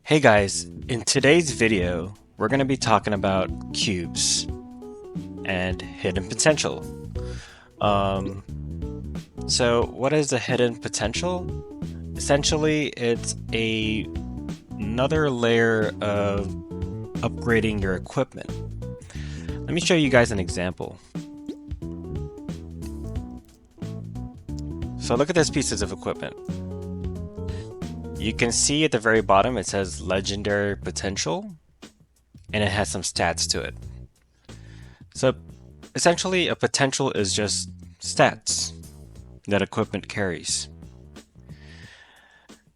Hey guys, in today's video, we're going to be talking about cubes and hidden potential. Um, so what is a hidden potential? Essentially, it's another layer of upgrading your equipment. Let me show you guys an example. So look at these pieces of equipment. You can see at the very bottom it says legendary potential and it has some stats to it. So essentially a potential is just stats that equipment carries.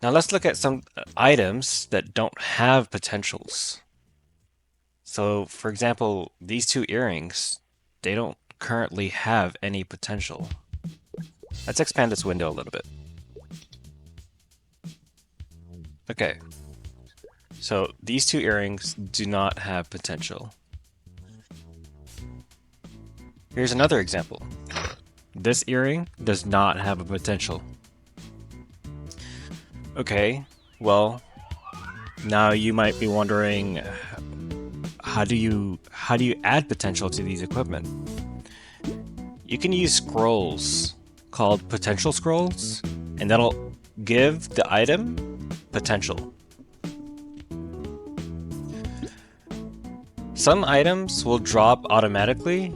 Now let's look at some items that don't have potentials. So for example, these two earrings, they don't currently have any potential. Let's expand this window a little bit. Okay, so these two earrings do not have potential. Here's another example. This earring does not have a potential. Okay, well, now you might be wondering, how do you add potential to these equipment? You can use scrolls called potential scrolls, and that'll give the item potential. Some items will drop automatically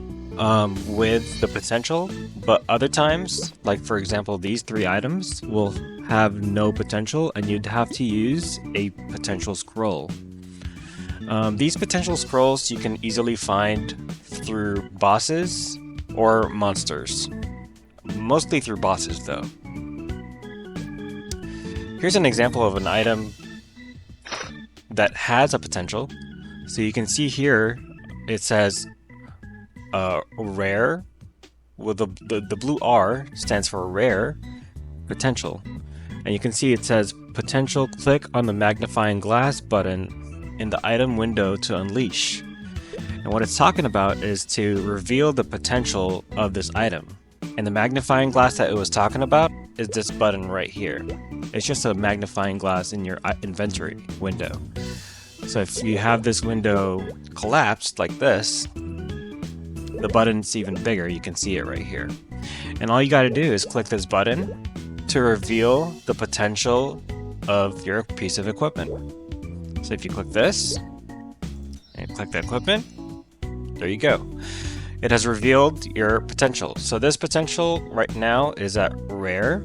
with the potential, but other times, like for example these three items, will have no potential and you'd have to use a potential scroll. These potential scrolls you can easily find through bosses or monsters. Mostly through bosses though. Here's an example of an item that has a potential. So you can see here it says rare, with the blue R stands for rare potential. And you can see it says potential, click on the magnifying glass button in the item window to unleash. And what it's talking about is to reveal the potential of this item. And the magnifying glass that it was talking about is this button right here. It's just a magnifying glass in your inventory window. So if you have this window collapsed like this, the button's even bigger. You can see it right here. And all you got to do is click this button to reveal the potential of your piece of equipment. So if you click this and click the equipment, there you go. It has revealed your potential. So this potential right now is at rare,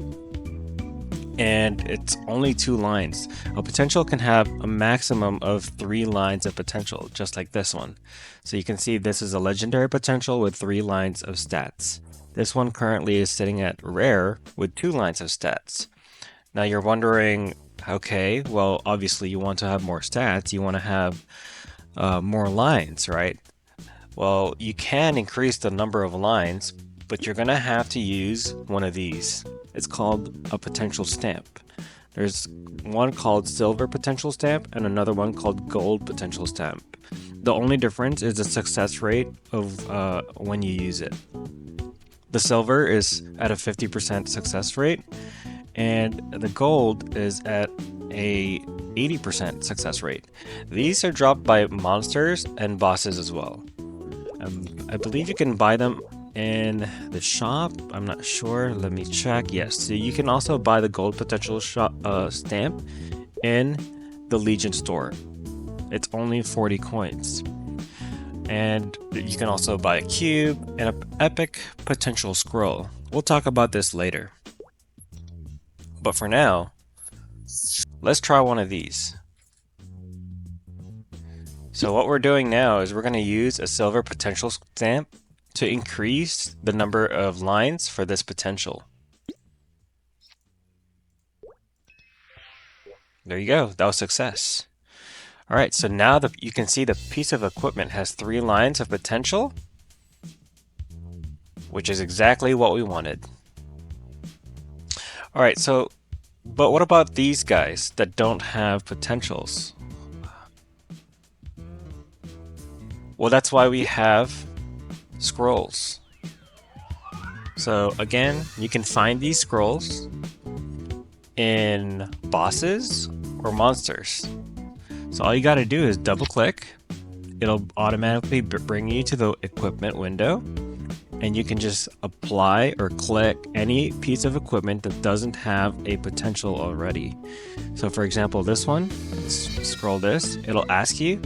and it's only 2 lines. A potential can have a maximum of 3 lines of potential, just like this one. So you can see this is a legendary potential with 3 lines of stats. This one currently is sitting at rare with 2 lines of stats. Now you're wondering, okay, well obviously you want to have more stats, you want to have more lines, right? Well, you can increase the number of lines, but you're gonna have to use one of these. It's called a potential stamp. There's one called silver potential stamp and another one called gold potential stamp. The only difference is the success rate of when you use it. The silver is at a 50% success rate, and the gold is at a 80% success rate. These are dropped by monsters and bosses as well. I believe you can buy them in the shop. I'm not sure. Let me check. Yes, so you can also buy the gold potential stamp in the Legion store. It's only 40 coins. And you can also buy a cube and an epic potential scroll. We'll talk about this later. But for now, let's try one of these. So what we're doing now is we're going to use a silver potential stamp to increase the number of lines for this potential. There you go, that was success. Alright, so now you can see the piece of equipment has 3 lines of potential, which is exactly what we wanted. Alright, so, but what about these guys that don't have potentials? Well, that's why we have scrolls. So again, you can find these scrolls in bosses or monsters. So all you got to do is double click. It'll automatically bring you to the equipment window, and you can just apply or click any piece of equipment that doesn't have a potential already. So for example, this one, let's scroll this, it'll ask you,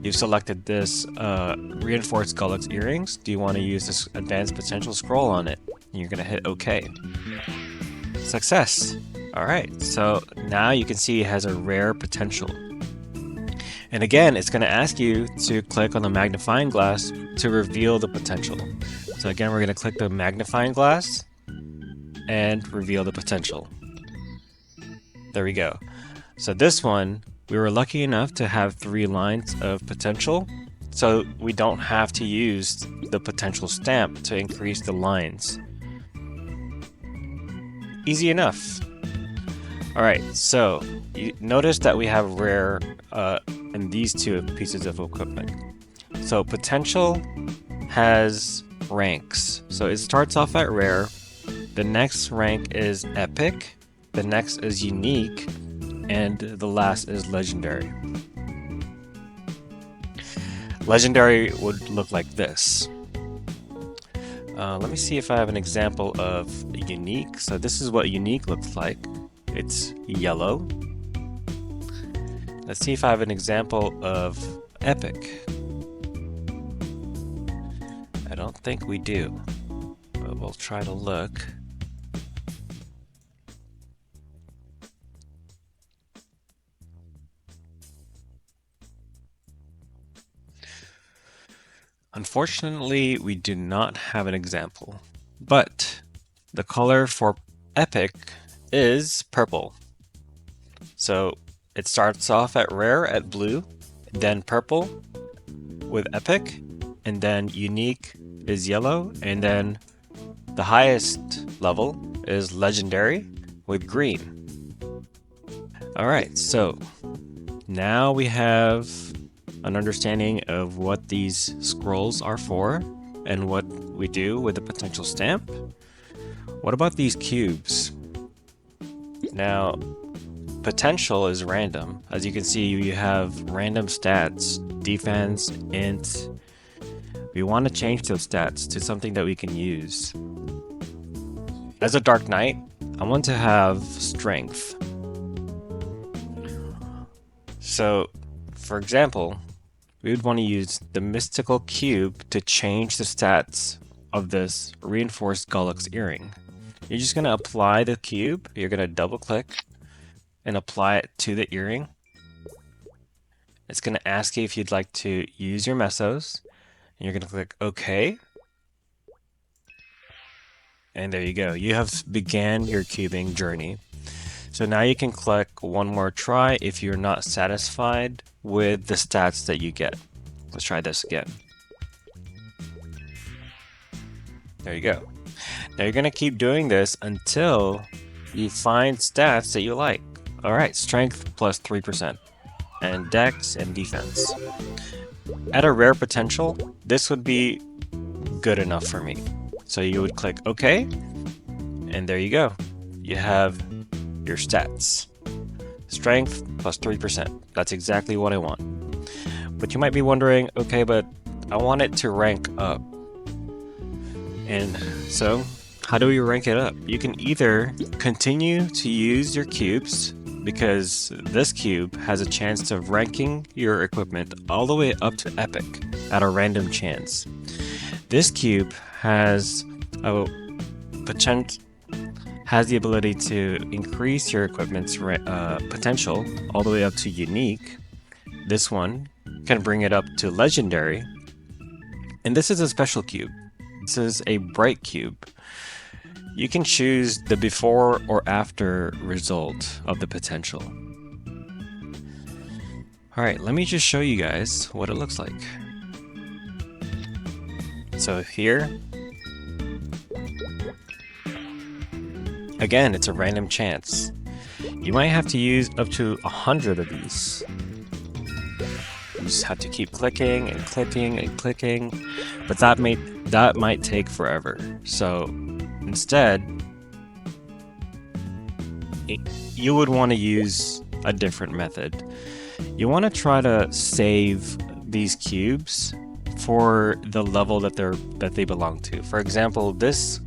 you've selected this reinforced Gullux earrings. Do you want to use this advanced potential? Scroll on it. And you're going to hit OK. Success. Alright, so now you can see it has a rare potential. And again, it's going to ask you to click on the magnifying glass to reveal the potential. So again, we're going to click the magnifying glass and reveal the potential. There we go. So this one, we were lucky enough to have 3 lines of potential, so we don't have to use the potential stamp to increase the lines. Easy enough. Alright, so you notice that we have rare in these 2 pieces of equipment. So potential has ranks. So it starts off at rare, the next rank is epic, the next is unique, and the last is legendary. Legendary would look like this. Let me see if I have an example of unique. So this is what unique looks like. It's yellow. Let's see if I have an example of epic. I don't think we do, but we'll try to look. Unfortunately, we do not have an example, but the color for epic is purple. So it starts off at rare at blue, then purple with epic, and then unique is yellow, and then the highest level is legendary with green. Alright, so now we have an understanding of what these scrolls are for and what we do with the potential stamp. What about these cubes? Now, potential is random. As you can see, you have random stats, defense, int. We want to change those stats to something that we can use. As a Dark Knight, I want to have strength. So, for example, we would want to use the mystical cube to change the stats of this reinforced Gullux earring. You're just going to apply the cube, you're going to double click and apply it to the earring. It's going to ask you if you'd like to use your mesos, and you're going to click OK. And there you go, you have began your cubing journey. So now you can click one more try if you're not satisfied with the stats that you get. Let's try this again. There you go. Now you're going to keep doing this until you find stats that you like. Alright, strength plus 3%, and dex and defense. At a rare potential, this would be good enough for me. So you would click OK, and there you go. You have your stats. Strength plus 3%. That's exactly what I want. But you might be wondering, okay, but I want it to rank up. And so, how do we rank it up? You can either continue to use your cubes, because this cube has a chance of ranking your equipment all the way up to epic at a random chance. This cube has a has the ability to increase your equipment's potential all the way up to unique. This one can bring it up to legendary. And this is a special cube. This is a bright cube. You can choose the before or after result of the potential. Alright, let me just show you guys what it looks like. So here, again, it's a random chance. You might have to use up to 100 of these. You just have to keep clicking and clicking and clicking, but that might take forever. So instead, you would want to use a different method. You want to try to save these cubes for the level that they belong to. For example, this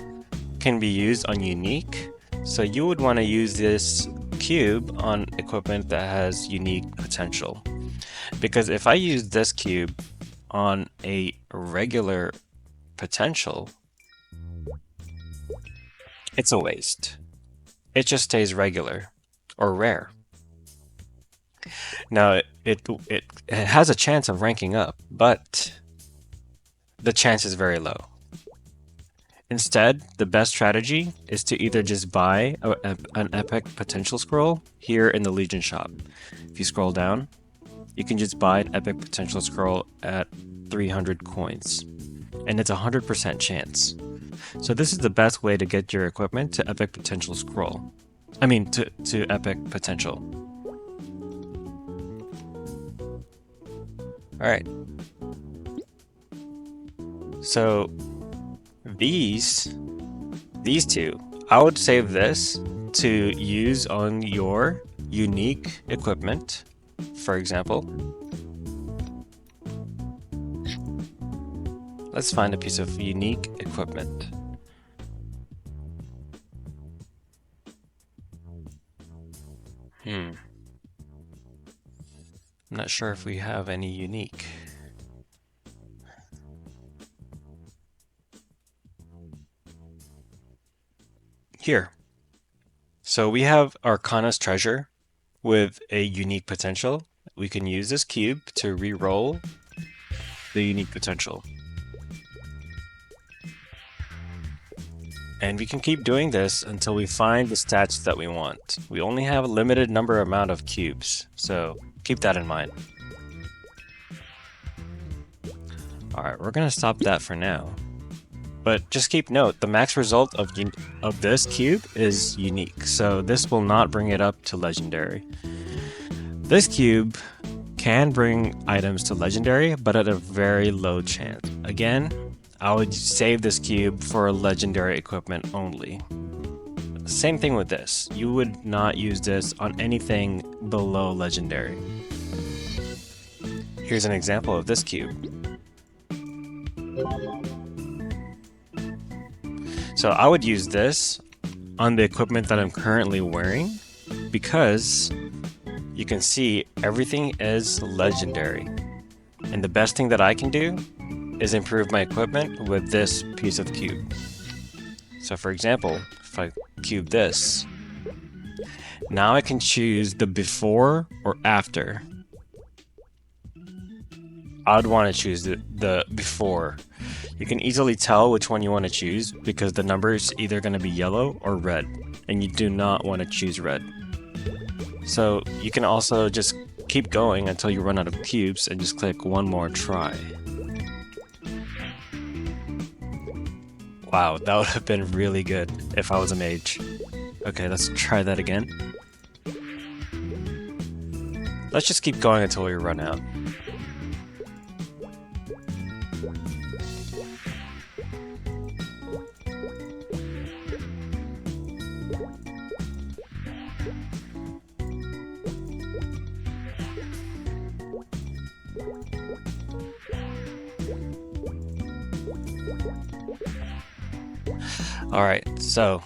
can be used on unique, so you would want to use this cube on equipment that has unique potential. Because if I use this cube on a regular potential, it's a waste. It just stays regular or rare. Now it has a chance of ranking up, but the chance is very low. Instead, the best strategy is to either just buy an epic potential scroll here in the Legion shop. If you scroll down, you can just buy an epic potential scroll at 300 coins, and it's a 100% chance. So this is the best way to get your equipment to epic potential scroll. I mean to epic potential. Alright. So these two, I would save this to use on your unique equipment, for example. Let's find a piece of unique equipment. I'm not sure if we have any unique. Here. So we have our Kronos treasure with a unique potential. We can use this cube to re-roll the unique potential. And we can keep doing this until we find the stats that we want. We only have a limited amount of cubes, so keep that in mind. Alright, we're gonna stop that for now. But just keep note, the max result of this cube is unique, so this will not bring it up to legendary. This cube can bring items to legendary, but at a very low chance. Again, I would save this cube for legendary equipment only. Same thing with this. You would not use this on anything below legendary. Here's an example of this cube. So I would use this on the equipment that I'm currently wearing because you can see everything is legendary. And the best thing that I can do is improve my equipment with this piece of cube. So for example, if I cube this, now I can choose the before or after. I'd want to choose the before. You can easily tell which one you want to choose because the number is either going to be yellow or red, and you do not want to choose red. So you can also just keep going until you run out of cubes and just click one more try. Wow, that would have been really good if I was a mage. Okay, let's try that again. Let's just keep going until we run out. Alright, so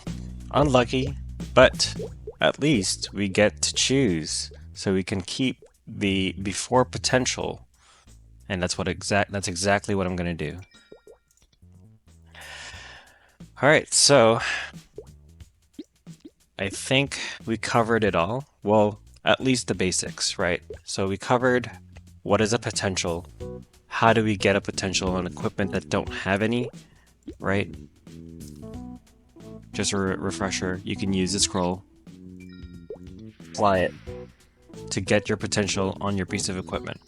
unlucky, but at least we get to choose, so we can keep the before potential, and that's exactly what I'm gonna do. Alright, so I think we covered it all. Well, at least the basics, right? So we covered what is a potential, how do we get a potential on equipment that don't have any, right? Just a refresher, you can use the scroll, apply it to get your potential on your piece of equipment.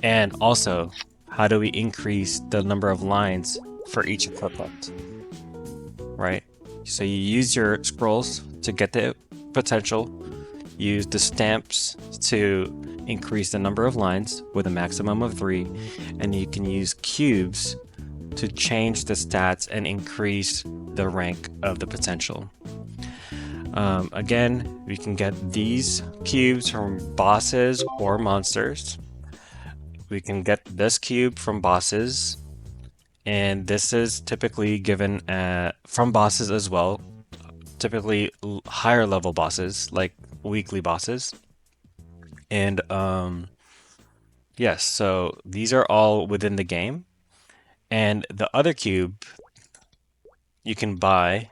And also, how do we increase the number of lines for each equipment, right? So you use your scrolls to get the potential, use the stamps to increase the number of lines with a maximum of 3, and you can use cubes to change the stats and increase the rank of the potential. Again, we can get these cubes from bosses or monsters. We can get this cube from bosses, and this is typically given from bosses as well, typically higher level bosses, like weekly bosses. And yes, so these are all within the game. And the other cube you can buy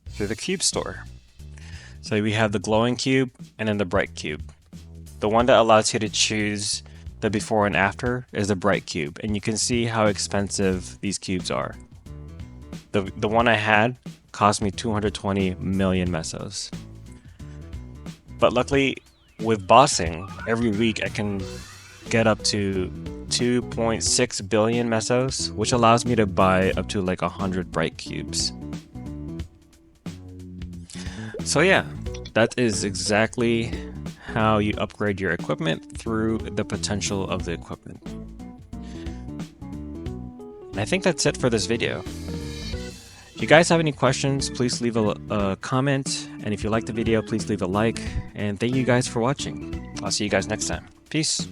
through the cube store. So we have the glowing cube and then the bright cube. The one that allows you to choose the before and after is the bright cube, and you can see how expensive these cubes are. The one I had cost me 220 million mesos. But luckily, with bossing, every week I can get up to 2.6 billion mesos, which allows me to buy up to like 100 bright cubes. So yeah, that is exactly how you upgrade your equipment through the potential of the equipment. And I think that's it for this video. If you guys have any questions, please leave a comment, and if you like the video, please leave a like, and thank you guys for watching. I'll see you guys next time. Peace.